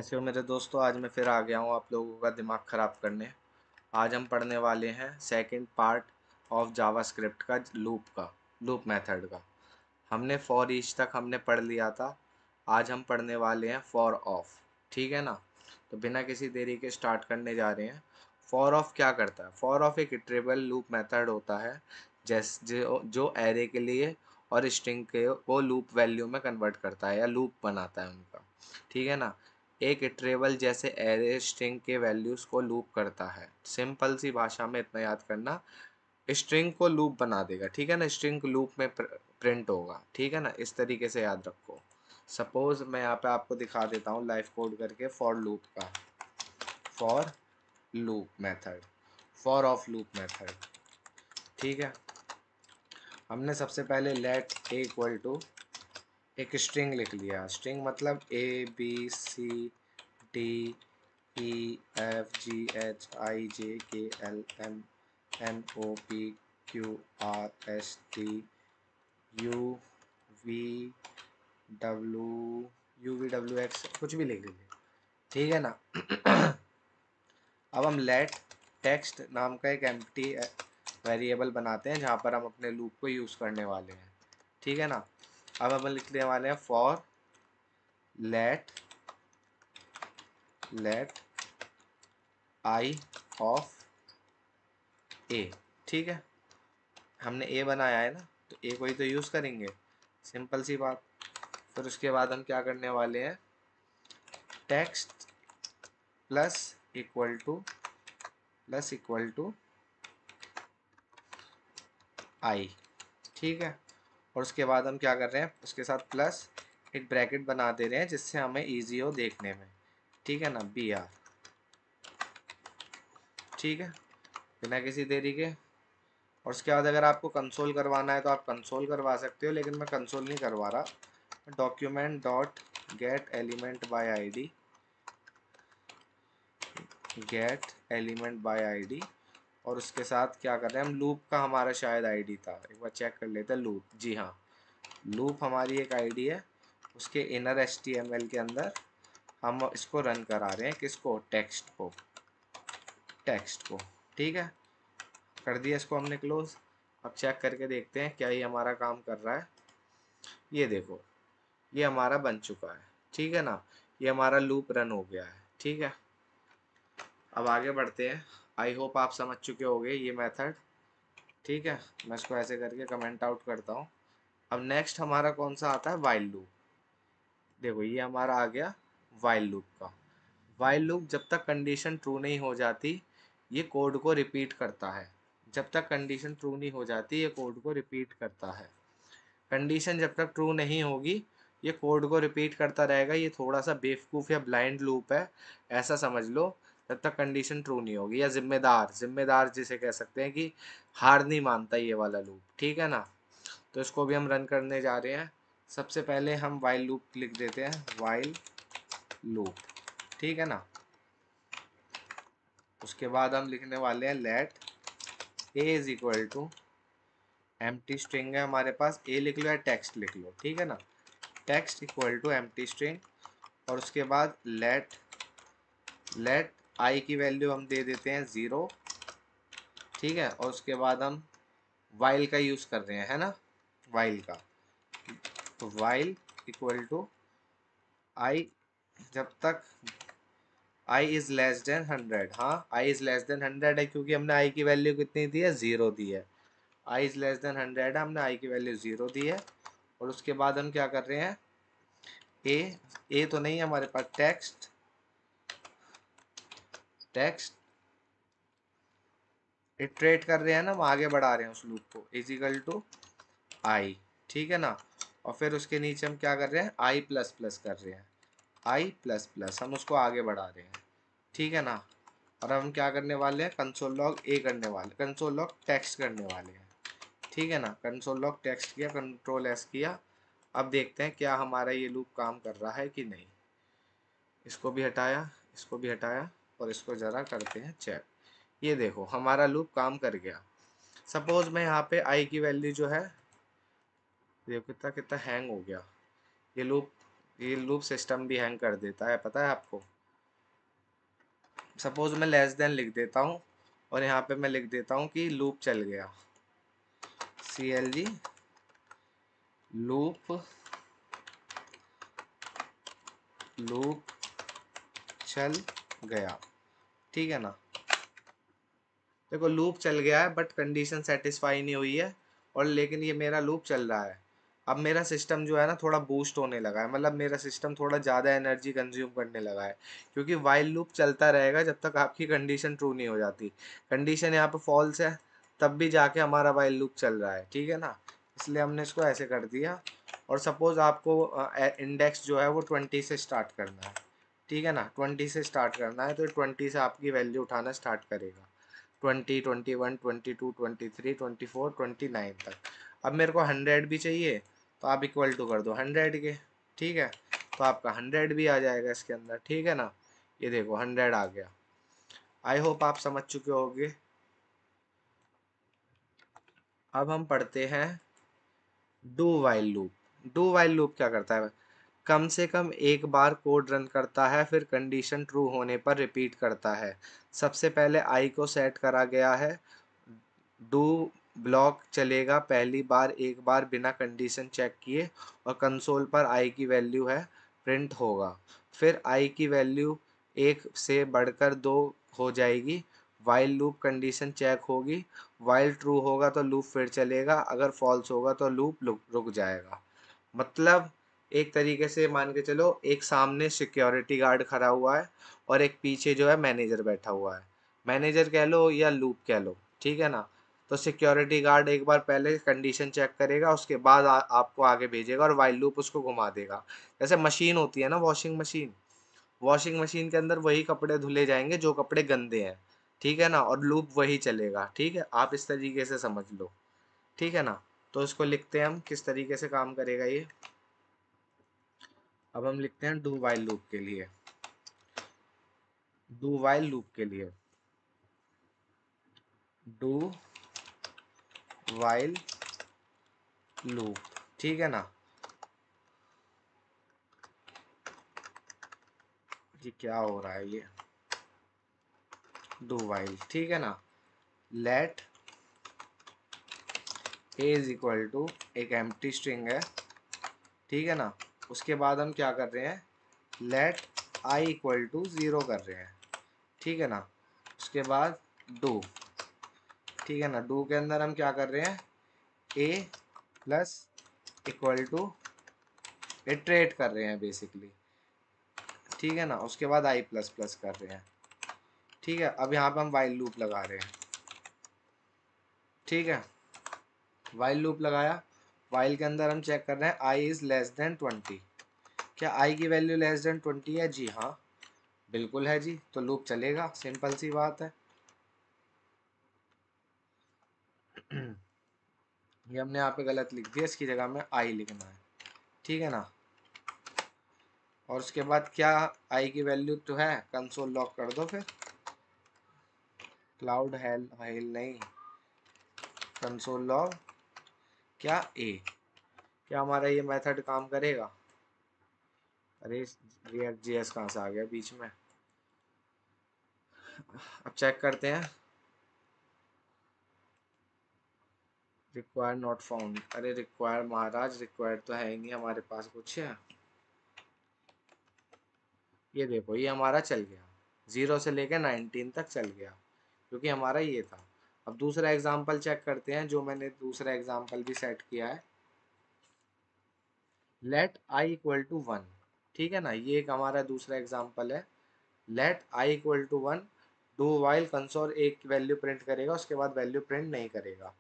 कैसे हो मेरे दोस्तों। आज मैं फिर आ गया हूँ आप लोगों का दिमाग ख़राब करने। आज हम पढ़ने वाले हैं सेकंड पार्ट ऑफ जावास्क्रिप्ट का लूप मेथड का। हमने फॉर ईच तक हमने पढ़ लिया था। आज हम पढ़ने वाले हैं फॉर ऑफ। ठीक है ना। तो बिना किसी देरी के स्टार्ट करने जा रहे हैं। फॉर ऑफ क्या करता है? फॉर ऑफ एक इटरेबल लूप मेथड होता है जो एरे के लिए और स्ट्रिंग के को लूप वैल्यू में कन्वर्ट करता है या लूप बनाता है उनका। ठीक है ना। एक इटरेबल जैसे एरे स्ट्रिंग के वैल्यूज़ को लूप करता है। सिंपल सी भाषा में इतना याद करना, स्ट्रिंग को लूप बना देगा। ठीक है ना। स्ट्रिंग लूप में प्रिंट होगा। ठीक है ना। इस तरीके से याद रखो। सपोज मैं यहाँ पे आपको दिखा देता हूँ लाइव कोड करके फॉर लूप का। For loop method, for of loop method. ठीक है। हमने सबसे पहले लेट ए इक्वल टू एक स्ट्रिंग लिख लिया। स्ट्रिंग मतलब ABCDEFGHIJKLMNOPQRSTUVWX कुछ भी लिख लीजिए। ठीक है ना। अब हम लेट टेक्स्ट नाम का एक एम्प्टी वेरिएबल बनाते हैं जहाँ पर हम अपने लूप को यूज़ करने वाले हैं। ठीक है ना। अब हम लिखने वाले हैं फॉर लेट आई ऑफ ए। ठीक है। हमने ए बनाया है ना, तो ए को ही तो यूज़ करेंगे। सिंपल सी बात। फिर उसके बाद हम क्या करने वाले हैं, टेक्स्ट प्लस इक्वल टू आई। ठीक है। और उसके बाद हम क्या कर रहे हैं, उसके साथ प्लस एक ब्रैकेट बना दे रहे हैं जिससे हमें ईजी हो देखने में। ठीक है ना। BR। ठीक है। बिना किसी देरी के। और उसके बाद अगर आपको कंसोल करवाना है तो आप कंसोल करवा सकते हो, लेकिन मैं कंसोल नहीं करवा रहा। Document dot gate element by ID. और उसके साथ क्या कर रहे हैं हम, लूप का हमारा शायद आईडी था, एक बार चेक कर लेते हैं। लूप, जी हाँ, लूप हमारी एक आईडी है। उसके इनर HTML के अंदर हम इसको रन करा रहे हैं। किसको? टेक्स्ट को। ठीक है। कर दिया इसको हमने क्लोज। अब चेक करके देखते हैं क्या ये हमारा काम कर रहा है। ये देखो, ये हमारा बन चुका है। ठीक है ना। ये हमारा लूप रन हो गया है। ठीक है। अब आगे बढ़ते हैं। आई होप आप समझ चुके होंगे ये मेथड। ठीक है। मैं इसको ऐसे करके कमेंट आउट करता हूँ। अब नेक्स्ट हमारा कौन सा आता है? While loop. देखो ये हमारा आ गया वाइल लूप का। वाइल लूप जब तक कंडीशन ट्रू नहीं हो जाती ये कोड को रिपीट करता है। जब तक कंडीशन ट्रू नहीं हो जाती ये कोड को रिपीट करता है। कंडीशन जब तक ट्रू नहीं होगी ये कोड को रिपीट करता रहेगा। ये थोड़ा सा बेवकूफ़ या ब्लाइंड लूप है, ऐसा समझ लो। जब तक कंडीशन ट्रू नहीं होगी, या जिम्मेदार जिसे कह सकते हैं कि हार नहीं मानता ये वाला लूप। ठीक है ना। तो इसको भी हम रन करने जा रहे हैं। सबसे पहले हम वाइल लूप लिख देते हैं, वाइल लूप। ठीक है ना। उसके बाद हम लिखने वाले हैं let A is equal to, empty string है हमारे पास, ए लिख लो या टेक्स्ट लिख लो। ठीक है ना। Text equal to empty string. और उसके बाद लेट आई की वैल्यू हम दे देते हैं 0। ठीक है। और उसके बाद हम वाइल का यूज़ कर रहे हैं, है ना, वाइल का। तो वाइल इक्वल टू आई, जब तक आई इज़ लेस देन 100। हाँ, आई इज़ लेस देन 100 है क्योंकि हमने आई की वैल्यू कितनी दी है? 0 दी है। आई इज़ लेस देन 100 है, हमने आई की वैल्यू 0 दी है। और उसके बाद हम क्या कर रहे हैं, ए तो नहीं है हमारे पास, टेक्स्ट इटरेट कर रहे हैं ना, हम आगे बढ़ा रहे हैं उस लूप को, इजिकल टू आई। ठीक है ना। और फिर उसके नीचे हम क्या कर रहे हैं, आई प्लस प्लस कर रहे हैं, आई प्लस प्लस, हम उसको आगे बढ़ा रहे हैं। ठीक है ना। और हम क्या करने वाले हैं, कंसोल लॉग ए करने वाले, कंसोल लॉग टेक्स्ट करने वाले हैं। ठीक है ना। कंसोल लॉग टेक्स्ट किया, कंट्रोल एस किया। अब देखते हैं क्या हमारा ये लूप काम कर रहा है कि नहीं। इसको भी हटाया, इसको भी हटाया, और इसको ज़रा करते हैं चेक। ये देखो हमारा लूप काम कर गया। सपोज मैं यहाँ पे आई की वैल्यू जो है, देखो कितना कितना हैंग हो गया ये लूप। ये लूप सिस्टम भी हैंग कर देता है, पता है आपको। सपोज मैं लेस देन लिख देता हूँ और यहाँ पे मैं लिख देता हूँ कि लूप चल गया, CLG लूप लूप चल गया, ठीक है ना। देखो लूप चल गया है बट कंडीशन सेटिस्फाई नहीं हुई है, और लेकिन ये मेरा लूप चल रहा है। अब मेरा सिस्टम जो है ना थोड़ा बूस्ट होने लगा है, मतलब मेरा सिस्टम थोड़ा ज़्यादा एनर्जी कंज्यूम करने लगा है, क्योंकि वाइल लूप चलता रहेगा जब तक आपकी कंडीशन ट्रू नहीं हो जाती। कंडीशन यहाँ पे फॉल्स है तब भी जाके हमारा वाइल लूप चल रहा है, ठीक है ना। इसलिए हमने इसको ऐसे कर दिया। और सपोज आपको इंडेक्स जो है वो 20 से स्टार्ट करना है, ठीक है ना। 20 से स्टार्ट करना है तो 20 से आपकी वैल्यू उठाना स्टार्ट करेगा, 20, 21, 22, 23, 24, 29 तक। अब मेरे को 100 भी चाहिए तो आप इक्वल टू कर दो 100 के, ठीक है। तो आपका 100 भी आ जाएगा इसके अंदर, ठीक है ना। ये देखो 100 आ गया। आई होप आप समझ चुके होंगे। अब हम पढ़ते हैं do while loop. Do while loop क्या करता है, कम से कम एक बार कोड रन करता है, फिर कंडीशन ट्रू होने पर रिपीट करता है। सबसे पहले आई को सेट करा गया है, डू ब्लॉक चलेगा पहली बार एक बार बिना कंडीशन चेक किए, और कंसोल पर आई की वैल्यू है प्रिंट होगा। फिर आई की वैल्यू एक से बढ़कर दो हो जाएगी, वाइल लूप कंडीशन चेक होगी, वाइल ट्रू होगा तो लूप फिर चलेगा, अगर फॉल्स होगा तो लूप रुक जाएगा। मतलब एक तरीके से मान के चलो, एक सामने सिक्योरिटी गार्ड खड़ा हुआ है और एक पीछे जो है मैनेजर बैठा हुआ है। मैनेजर कह लो या लूप कह लो, ठीक है ना। तो सिक्योरिटी गार्ड एक बार पहले कंडीशन चेक करेगा, उसके बाद आपको आगे भेजेगा और वाइल लूप उसको घुमा देगा। जैसे मशीन होती है ना, वॉशिंग मशीन, वॉशिंग मशीन के अंदर वही कपड़े धुले जाएंगे जो कपड़े गंदे हैं, ठीक है ना, और लूप वही चलेगा, ठीक है। आप इस तरीके से समझ लो, ठीक है ना। तो इसको लिखते हैं हम किस तरीके से काम करेगा ये। अब हम लिखते हैं डू वाइल लूप के लिए। डू वाइल लूप के लिए डू वाइल लूप, ठीक है ना। ये क्या हो रहा है, ये डू वाइल, ठीक है ना। Let A is equal to, एक एम्प्टी स्ट्रिंग है, ठीक है ना। उसके बाद हम क्या कर रहे हैं, लेट आई इक्वल टू 0 कर रहे हैं, ठीक है ना। उसके बाद डू, ठीक है ना। डू के अंदर हम क्या कर रहे हैं, ए प्लस इक्वल टू इटरेट कर रहे हैं बेसिकली, ठीक है ना। उसके बाद आई प्लस प्लस कर रहे हैं, ठीक है। अब यहाँ पे हम वाइल लूप लगा रहे हैं, ठीक है। वाइल लूप लगाया, वाइल के अंदर हम चेक कर रहे हैं आई इज लेस देन 20। क्या आई की वैल्यू लेस देन 20 है, जी हाँ बिल्कुल है जी, तो लूप चलेगा, सिंपल सी बात है। ये हमने यहाँ पे गलत लिख दिया, इसकी जगह में आई लिखना है, ठीक है ना। और उसके बाद क्या, आई की वैल्यू तो है, कंसोल लॉक कर दो फिर। क्लाउड हेल हेल नहीं, कंसोल लॉग क्या ए। क्या हमारा ये मेथड काम करेगा, अरे रिएक्ट जेएस कहाँ से आ गया बीच में। अब चेक करते हैं, रिक्वायर नॉट फाउंड, अरे रिक्वायर महाराज, रिक्वायर तो है ही नहीं हमारे पास कुछ है। ये देखो ये हमारा चल गया, 0 से लेकर 19 तक चल गया, क्योंकि हमारा ये था। अब दूसरा एग्जाम्पल चेक करते हैं, जो मैंने दूसरा एग्जाम्पल भी सेट किया है, लेट आई इक्वल टू 1, ठीक है ना। ये एक हमारा दूसरा एग्जाम्पल है, let I equal to 1, do while console एक वैल्यू प्रिंट करेगा, उसके बाद वैल्यू प्रिंट नहीं करेगा,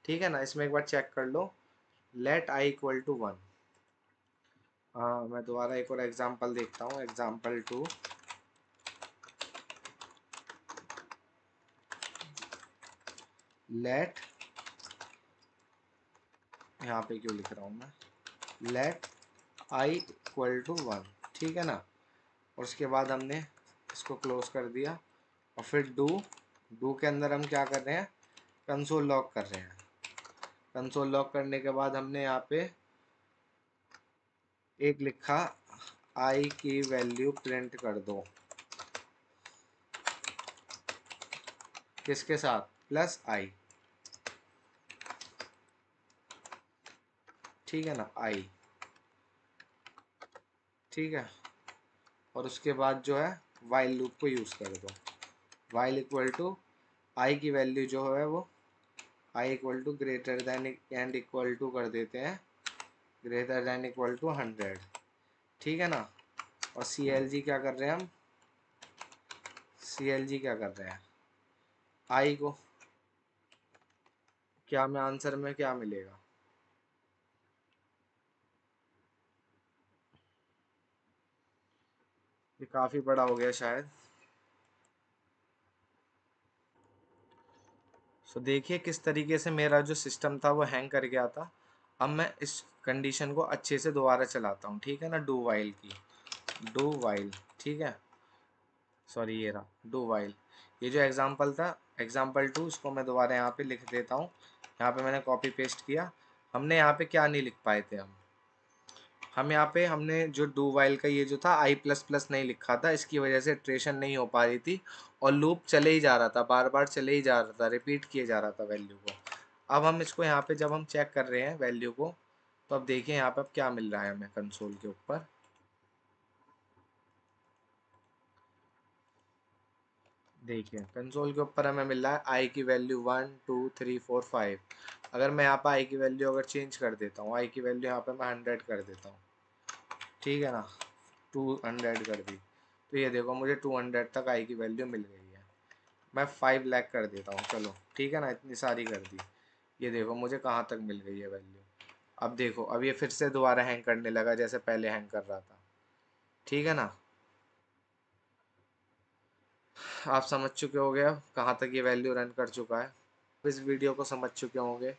ठीक है ना। इसमें एक बार चेक कर लो, लेट आई इक्वल टू 1। हाँ मैं दोबारा एक और एग्जांपल देखता हूँ, एग्जांपल 2, लेट, यहाँ पे क्यों लिख रहा हूँ मैं, लेट आई इक्वल टू 1, ठीक है ना। और उसके बाद हमने इसको क्लोज कर दिया, और फिर डू, डू के अंदर हम क्या कर रहे हैं, कंसोल लॉक कर रहे हैं। कंसोल लॉक करने के बाद हमने यहाँ पे एक लिखा आई की वैल्यू प्रिंट कर दो, किसके साथ, प्लस आई, ठीक है ना, आई, ठीक है। और उसके बाद जो है वाइल लूप को यूज़ कर दो, वाइल इक्वल टू आई की वैल्यू जो है वो I equal to greater than and equal to कर देते हैं, ग्रेटर देन इक्वल टू 100, ठीक है ना। और सी एल जी क्या कर रहे हैं हम, सी एल जी क्या कर रहे हैं, आई को, क्या में आंसर में क्या मिलेगा, ये काफ़ी बड़ा हो गया शायद। सो देखिए किस तरीके से मेरा जो सिस्टम था वो हैंग कर गया था। अब मैं इस कंडीशन को अच्छे से दोबारा चलाता हूँ, ठीक है ना, डू वाइल की, डू वाइल, ठीक है, सॉरी ये रहा डू वाइल। ये जो एग्जांपल था एग्जांपल 2, इसको मैं दोबारा यहाँ पे लिख देता हूँ। यहाँ पे मैंने कॉपी पेस्ट किया। हमने यहाँ पे क्या नहीं लिख पाए थे हम यहाँ पे हमने जो डू वाइल का ये जो था आई प्लस प्लस नहीं लिखा था, इसकी वजह से ट्रेशन नहीं हो पा रही थी और लूप चले ही जा रहा था, बार बार चले ही जा रहा था, रिपीट किए जा रहा था वैल्यू को। अब हम इसको यहाँ पे जब हम चेक कर रहे हैं वैल्यू को, तो अब देखिए यहाँ पे अब क्या मिल रहा है हमें कंसोल के ऊपर। देखिए कंसोल के ऊपर हमें मिल रहा है आई की वैल्यू 1 2 3 4 5। अगर मैं यहाँ पर आई की वैल्यू अगर चेंज कर देता हूँ, आई की वैल्यू यहाँ पे मैं 100 कर देता हूँ, ठीक है ना, 200 कर दी, तो ये देखो मुझे 200 तक आई की वैल्यू मिल गई है। मैं 5 लाख कर देता हूँ, चलो ठीक है ना, इतनी सारी कर दी, ये देखो मुझे कहाँ तक मिल गई है वैल्यू। अब देखो अब ये फिर से दोबारा हैंग करने लगा जैसे पहले हैंग कर रहा था, ठीक है ना। आप समझ चुके होंगे अब कहाँ तक ये वैल्यू रन कर चुका है। इस वीडियो को समझ चुके होंगे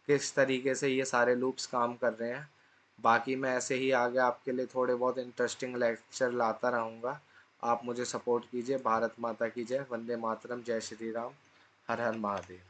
किस तरीके से ये सारे लूप्स काम कर रहे हैं। बाकी मैं ऐसे ही आगे आपके लिए थोड़े बहुत इंटरेस्टिंग लेक्चर लाता रहूँगा। आप मुझे सपोर्ट कीजिए। भारत माता की जय, वंदे मातरम, जय श्री राम, हर हर महादेव।